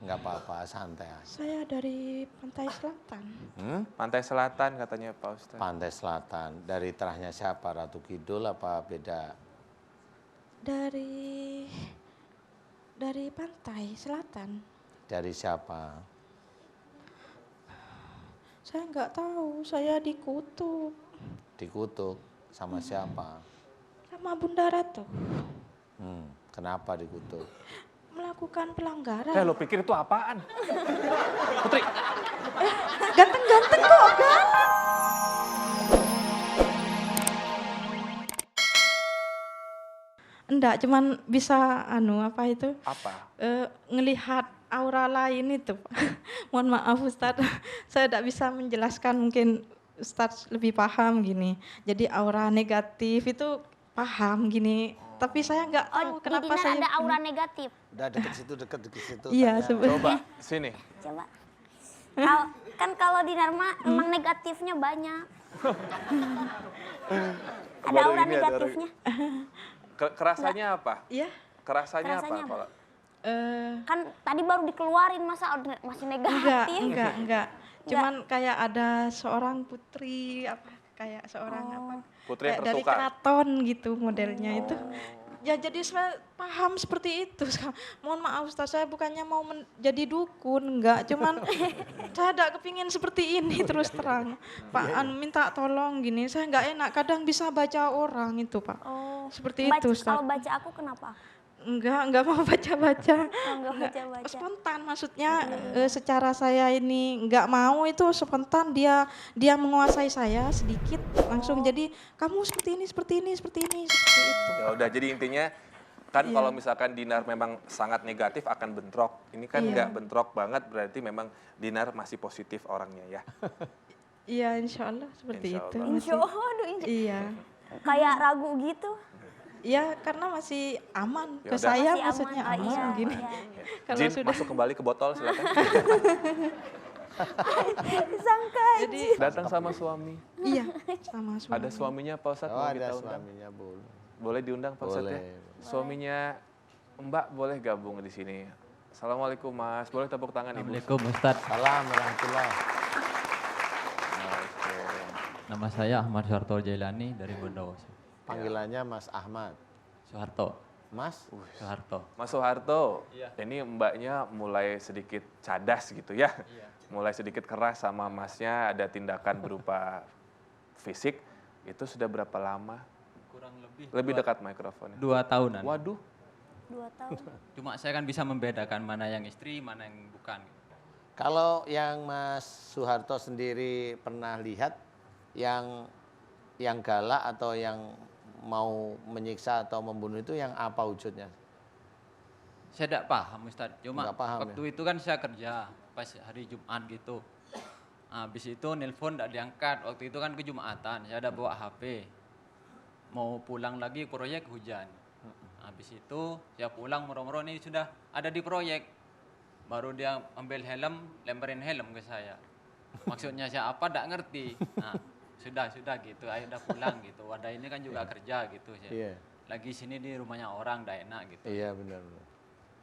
Nggak apa-apa, santai aja. Saya dari Pantai Selatan. Pantai Selatan katanya Pak Ustadz. Pantai Selatan, dari terahnya siapa? Ratu Kidul apa beda? Dari Pantai Selatan. Dari siapa? Saya nggak tahu, saya dikutuk Dikutuk sama siapa? sama Bunda Ratu. Kenapa dikutuk? Melakukan pelanggaran. Lo pikir itu apaan? Putri. Ganteng-ganteng kok kan? Enggak, cuman bisa apa itu? Apa? Ngelihat aura lain itu. Mohon maaf Ustadz, saya tidak bisa menjelaskan, mungkin Ustadz lebih paham gini. Jadi aura negatif itu paham gini, tapi saya nggak tahu kenapa di saya ada aura negatif. Udah deket situ. Iya, tanya. Coba sini. Coba. Kan kalau di Dharma emang negatifnya banyak. Ada Baru aura ini ada negatifnya. Kerasanya apa? Iya. Kerasanya Kerasanya apa? apa? Kalau Kan tadi baru dikeluarin, masa masih negatif? Enggak. Cuman kayak ada seorang putri kayak seorang Putri yang kayak dari tertukar. keraton gitu modelnya itu. Ya jadi saya paham seperti itu. Mohon maaf Ustaz, saya bukannya mau jadi dukun, enggak. Cuman saya tidak kepingin seperti ini terus terang. Pak minta tolong gini, saya enggak enak. Kadang bisa baca orang itu Pak. Seperti itu Ustaz. Kalau baca aku kenapa? Enggak mau baca-baca. Enggak baca-baca. Spontan maksudnya secara saya ini enggak mau itu spontan, dia menguasai saya sedikit langsung jadi kamu seperti ini seperti itu. ya udah, jadi intinya kan kalau misalkan Dinar memang sangat negatif akan bentrok. Ini kan nggak bentrok banget, berarti memang Dinar masih positif orangnya ya. Iya, insya Allah seperti Insya itu. Allah. Insya Allah, Iya. kayak ragu gitu. Ya karena masih aman Ya ke udah. saya Masih maksudnya aman. aman Iya, gini. iya. Kalau Jin, sudah masuk kembali ke botol silakan. Sangka. jadi Datang sama suami. iya sama suami. Ada suaminya Pak Ustadz, Oh, mau ada kita undang. suaminya boleh. Boleh diundang Pak Ustadz ya? Boleh. Suaminya Mbak boleh gabung di sini. Assalamualaikum Mas, boleh tepuk tangan Ibu? Assalamualaikum Ustadz, Salam warahmatullah. nama saya Ahmad Soeharto Jailani dari Bondowoso. Panggilannya Mas Ahmad. Soeharto, Mas? Soeharto. Mas Soeharto, ini mbaknya mulai sedikit cadas gitu ya. Mulai sedikit keras sama masnya, ada tindakan berupa fisik. Itu sudah berapa lama? Kurang Lebih dekat mikrofonnya. 2 tahunan. Waduh, 2 tahun. Cuma saya kan bisa membedakan mana yang istri, mana yang bukan. Kalau yang Mas Soeharto sendiri pernah lihat yang galak atau yang mau menyiksa atau membunuh itu yang apa wujudnya? Saya tidak paham Ustadz, cuma Nggak paham, waktu itu kan saya kerja pas hari Jumat gitu. Habis itu nelpon tidak diangkat, waktu itu kan ke Jumatan, saya ada bawa HP. Mau pulang lagi proyek hujan. Habis itu saya pulang moro-moro ini sudah ada di proyek. Baru dia ambil helm, lemparin helm ke saya. Maksudnya saya apa tidak ngerti. Nah, sudah gitu, ayo udah pulang gitu. Wadah ini kan juga kerja gitu. Saya. Lagi sini di rumahnya orang, tidak enak gitu. Iya benar.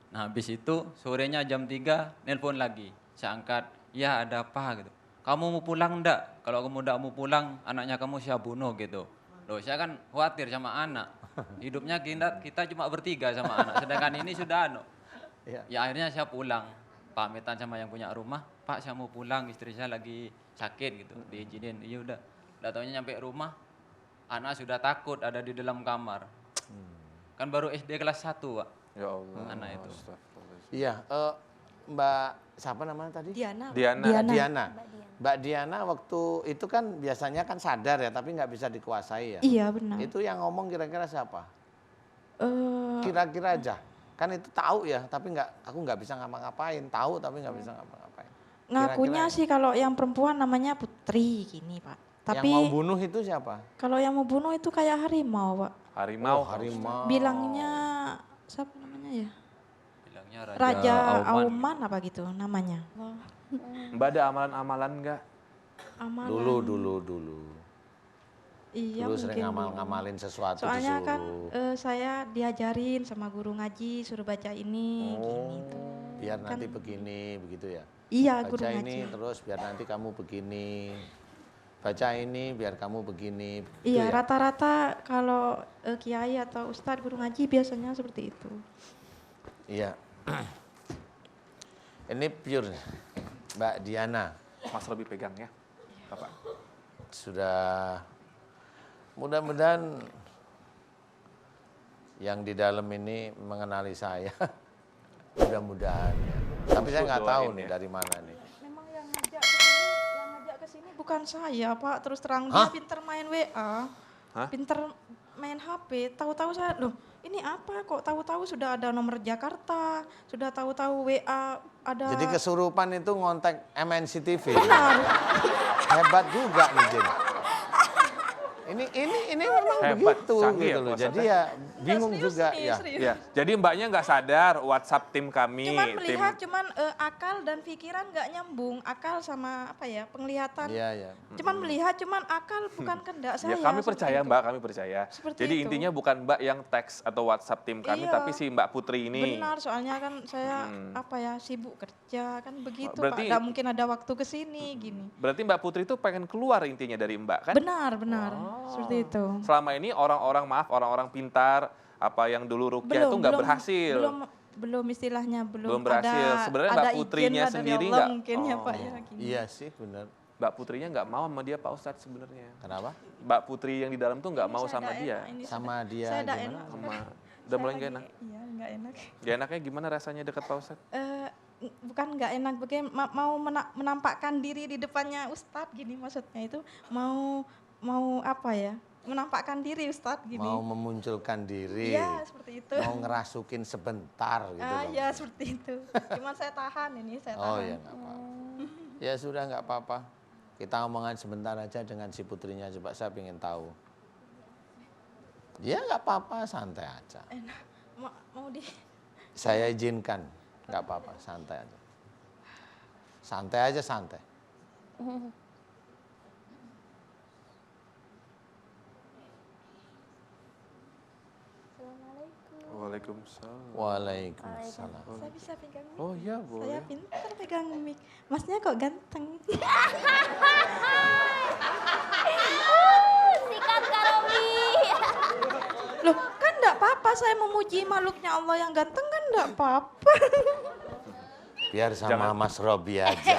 Nah habis itu sorenya jam 3 nelpon lagi. Saya angkat, ya ada apa gitu. Kamu mau pulang enggak? Kalau kamu enggak mau pulang, anaknya kamu saya bunuh gitu. Loh saya kan khawatir sama anak. Hidupnya kita cuma bertiga sama anak. Sedangkan ini sudah Ya akhirnya saya pulang. Pamitan sama yang punya rumah, Pak saya mau pulang, istri saya lagi sakit gitu. Diizinin, iya udah. Udah taunya nyampe rumah, anak sudah takut ada di dalam kamar. Kan baru SD kelas 1 Pak. ya Allah. Anak itu. Iya, Mbak siapa namanya tadi? Diana. Diana. Mbak Diana waktu itu kan biasanya kan sadar ya, tapi nggak bisa dikuasai ya. Iya benar. Itu yang ngomong kira-kira siapa? Eh, Kira-kira aja. Kan itu tahu ya, tapi aku nggak bisa ngapa-ngapain. Tahu tapi nggak bisa ngapa-ngapain. ngakunya Kira-kira sih kalau yang perempuan namanya Putri gini Pak. Tapi yang mau bunuh itu siapa? kalau yang mau bunuh itu kayak harimau Pak. Harimau. Harimau. Bilangnya siapa namanya ya? Bilangnya Raja Auman. Auman apa gitu namanya. Mbak ada amalan-amalan nggak? Amalan. Dulu. Iya Dulu sering mungkin dulu. ngamalin sesuatu Soalnya kan disuruh. saya diajarin sama guru ngaji suruh baca ini gini tuh. biar nanti begini, begitu ya. Iya, guru Baca ngaji. ini terus biar nanti kamu begini. Baca ini biar kamu begini. begitu Iya, ya? rata-rata kalau kiai atau ustadz guru ngaji biasanya seperti itu. Iya. Ini pure Mbak Diana. Mas Robi pegang ya, Bapak. Sudah mudah-mudahan yang di dalam ini mengenali saya. Mudah-mudahan ya. Tapi saya nggak tahu Doain nih ya. dari mana nih. Memang yang ngajak ke sini bukan saya, Pak. Terus terang dia pinter main WA. Hah? Pinter main HP. Tahu-tahu saya, loh, ini apa kok tahu-tahu sudah ada nomor Jakarta, sudah tahu-tahu WA ada. Jadi kesurupan itu ngontek MNC TV. Benar. Hebat juga nih Jin. Ini memang Hebat, begitu canggih ya, gitu loh. Pak Jadi Ustadz. ya bingung Serius juga nih, ya. serius. Ya, jadi mbaknya nggak sadar WhatsApp tim kami, Cuman tim melihat, akal dan pikiran nggak nyambung. Akal sama apa ya, penglihatan. Iya ya. Cuman melihat, cuman akal bukan kehendak saya. Ya kami seperti percaya itu. Mbak, kami percaya. Seperti Jadi itu. intinya bukan Mbak yang teks atau WhatsApp tim kami, Iya. tapi si Mbak Putri ini. Benar, soalnya kan saya apa ya, sibuk kerja kan begitu, Berarti- Pak. Nggak mungkin ada waktu ke sini gini. Berarti Mbak Putri itu pengen keluar intinya dari Mbak kan? Benar, seperti itu. Selama ini orang-orang pintar, apa yang dulu rukyah itu nggak berhasil. Belum istilahnya Belum berhasil. Sebenarnya Mbak ada izin Putrinya lah dari sendiri Allah nggak- mungkin ya Pak ya. Gini. Iya sih benar. Mbak Putrinya nggak mau sama dia Pak Ustadz sebenarnya. Kenapa? Mbak Putri yang di dalam tuh nggak mau Saya sama nggak dia. enak, ini Sama dia saya nggak gimana? enak. Sama, udah Saya mulai lagi- nggak enak. Iya, nggak enak. Gak enaknya gimana rasanya dekat Pak Ustadz? Bukan nggak enak, mau menampakkan diri di depannya Ustadz gini, maksudnya itu mau apa ya, menampakkan diri Ustadz gini. Mau memunculkan diri. Iya, seperti itu. Mau ngerasukin sebentar gitu. Ah, loh. ya seperti itu. Cuman saya tahan ini, saya tahan. Oh ya nggak apa-apa. Ya sudah nggak apa-apa. Kita ngomongan sebentar aja dengan si putrinya, coba saya ingin tahu. Ya nggak apa-apa, santai aja. Enak. Mau di Saya izinkan, nggak apa-apa, santai aja. Santai aja, santai. Waalaikumsalam. Waalaikumsalam. saya bisa pegang mic. Oh iya Saya boleh. pintar pegang mic. Masnya kok ganteng. Sikat Karobi. Loh, kan enggak apa-apa saya memuji makhluknya Allah yang ganteng kan enggak apa-apa. Biar sama Jangan. Mas Robi aja.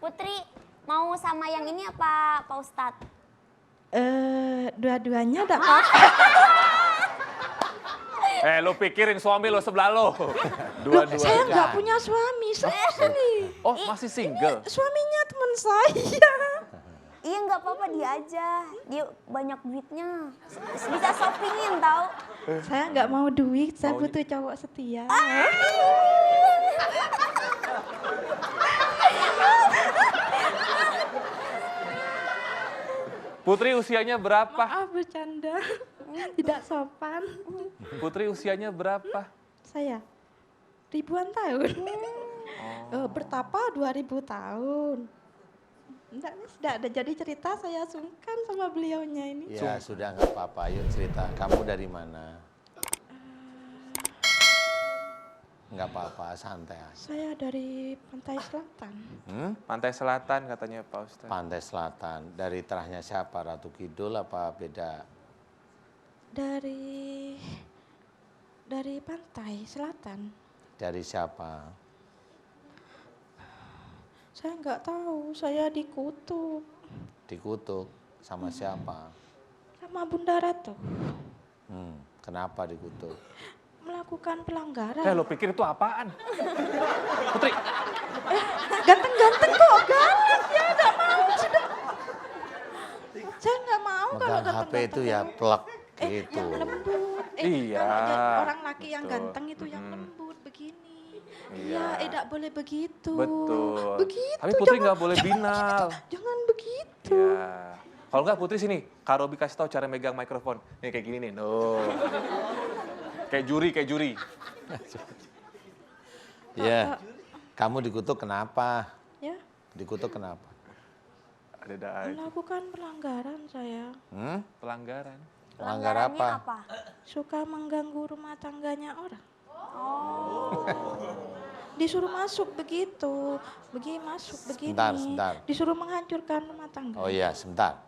Putri mau sama yang ini apa Pak Ustadz? Dua-duanya enggak apa-apa. Lo pikirin suami lo sebelah lo. Loh, Dua-dua. saya enggak punya suami, serius nih. Oh masih single? Suaminya teman saya. Iya nggak apa-apa dia aja, dia banyak duitnya, bisa shoppingin tau. Saya enggak mau duit, saya butuh cowok setia. Putri usianya berapa? Maaf bercanda. Tidak sopan. Putri usianya berapa? Saya ribuan tahun. Bertapa 2000 tahun. Enggak ada jadi cerita, saya sungkan sama beliaunya ini. Ya sudah nggak apa-apa, yuk cerita. Kamu dari mana? Nggak apa-apa, santai aja. Saya dari Pantai Selatan. Pantai Selatan katanya Pak Ustadz. Pantai Selatan. Dari terahnya siapa? Ratu Kidul apa beda? Dari Pantai Selatan. Dari siapa? Saya nggak tahu, saya dikutuk Dikutuk sama siapa? sama Bunda Ratu. Kenapa dikutuk? Melakukan pelanggaran. Lo pikir itu apaan? Putri, Ganteng-ganteng kok, galak ya, nggak mau sudah. Saya nggak mau kalau Megang ganteng-ganteng. HP itu ya plek gitu. Yang lembut. Iya, Kalau jadi orang laki yang betul. ganteng itu yang lembut begini. Iya. Iya, tidak boleh begitu. betul. Begitu. Tapi Putri nggak boleh binal. Jangan begitu. Ya. Kalau nggak Putri sini, Kak Robi kasih tahu cara megang mikrofon. Nih kayak gini nih, kayak juri. Ya, kamu dikutuk kenapa? Ya, Dikutuk kenapa? Ada aja melakukan pelanggaran saya. pelanggaran. Melanggar Pelanggarannya apa? Suka mengganggu rumah tangganya orang. Oh. Disuruh masuk begitu, masuk begini. Sebentar. Disuruh menghancurkan rumah tangga. Oh iya, sebentar.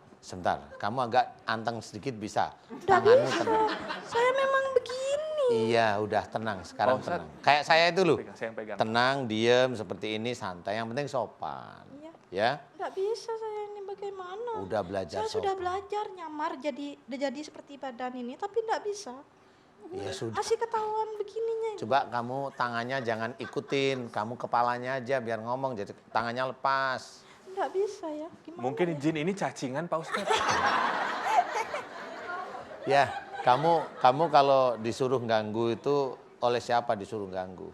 Kamu agak anteng sedikit bisa. Nggak Tanganmu bisa. tenang. Saya memang begini. Iya, udah tenang. Sekarang Pak Ustadz. tenang. Kayak saya itu loh. Saya yang pegang. Tenang, diem seperti ini, santai. Yang penting sopan. Iya. Ya, Nggak bisa saya ini bagaimana. udah belajar Saya sudah sopan. belajar nyamar jadi seperti badan ini, tapi nggak bisa. Ya sudah. Masih ketahuan begininya ini. Coba kamu tangannya jangan ikutin, kamu kepalanya aja biar ngomong, jadi tangannya lepas. Nggak bisa ya, gimana Mungkin ya? jin ini cacingan Pak Ustadz. Ya, kamu kalau disuruh ganggu itu oleh siapa disuruh ganggu?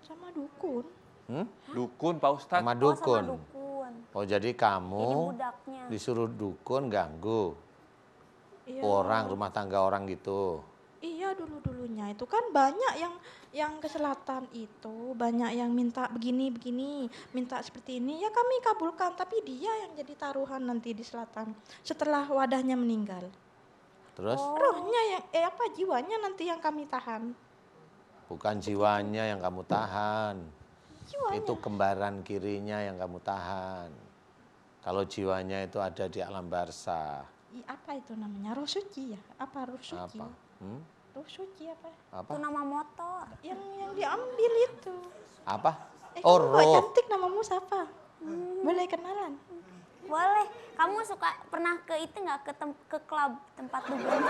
Sama dukun. Dukun Pak Ustadz. Sama Oh, sama dukun. dukun. Oh jadi Jadi kamu budaknya. disuruh dukun ganggu Iya. orang, rumah tangga orang gitu. Iya dulunya itu kan banyak yang ke selatan itu banyak yang minta begini, minta seperti ini ya kami kabulkan tapi dia yang jadi taruhan nanti di selatan setelah wadahnya meninggal. Terus Rohnya yang jiwanya nanti yang kami tahan. bukan jiwanya yang kamu tahan, Jiwanya. itu kembaran kirinya yang kamu tahan. Kalau jiwanya itu ada di alam barzah. Apa itu namanya? Roh suci ya? Apa roh suci? Apa? Roh suci apa? Apa? Itu nama motor. Yang diambil itu. Apa? Kamu Oh, kok roh. cantik namamu siapa? Boleh kenalan? Boleh. Kamu suka pernah ke itu nggak ke klub tempat dugem?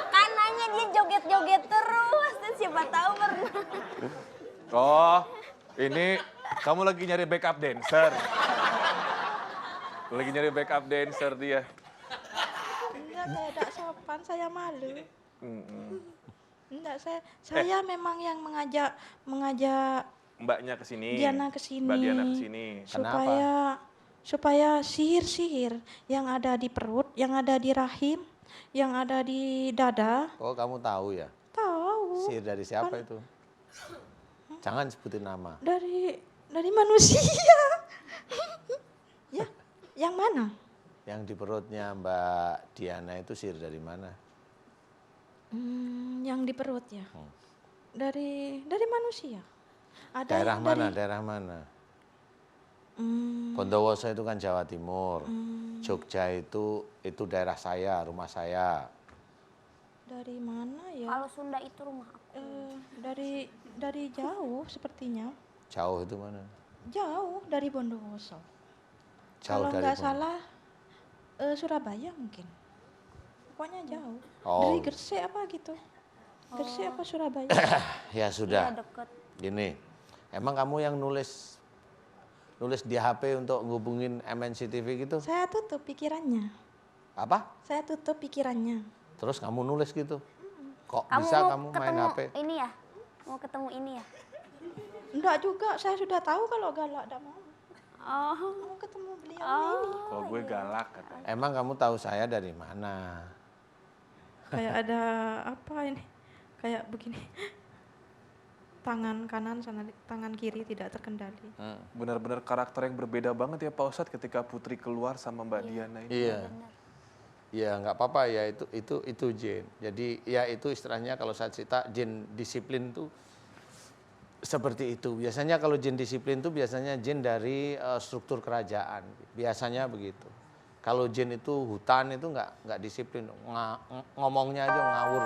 Kanannya dia joget-joget terus. Dan siapa tahu pernah. Oh, ini kamu lagi nyari backup dancer. Lagi nyari backup dancer dia. Enggak, saya tidak sopan, saya malu. Mm-mm. Enggak, saya memang yang mengajak Mbaknya ke sini. Diana ke sini. Mbak Diana ke sini. supaya sihir-sihir yang ada di perut, yang ada di rahim, yang ada di dada, Oh kamu tahu ya? tahu Sihir dari siapa itu? Jangan sebutin nama. dari manusia. Ya, yang mana? Yang di perutnya Mbak Diana itu sihir dari mana? Yang di perut ya. Dari manusia. Ada Daerah yang mana? dari- Daerah mana? Hmm, Bondowoso itu kan Jawa Timur. Jogja itu daerah saya, rumah saya. dari mana ya? Kalau Sunda itu rumah aku. Dari jauh sepertinya. Jauh itu mana? Jauh dari Bondowoso. Jauh Kalau dari nggak Bondowoso. salah Surabaya mungkin. Pokoknya jauh. Oh. Dari Gresik apa gitu. Gresik apa Surabaya? Ya Iya sudah. deket. Gini, emang kamu yang nulis di HP untuk ngubungin MNC TV gitu? Saya tutup pikirannya. Apa? Saya tutup pikirannya. Terus kamu nulis gitu? Kok Kamu bisa mau kamu main ketemu HP? ini ya? Mau ketemu ini ya? Enggak juga, saya sudah tahu kalau galak tidak mau. Oh. Mau ketemu beliau ini. Kalau gue galak katanya. Emang kamu tahu saya dari mana? Kayak ada apa ini? Kayak begini. Tangan kanan sana tangan kiri tidak terkendali. Benar-benar karakter yang berbeda banget ya Pak Ustadz ketika Putri keluar sama Mbak Diana ini. Iya. Ya nggak apa-apa ya itu jin. Jadi ya itu istilahnya kalau saya cerita jin disiplin tuh seperti itu. Biasanya kalau jin disiplin tuh biasanya jin dari struktur kerajaan. Biasanya begitu. Kalau jin itu hutan itu nggak disiplin, ngomongnya aja ngawur.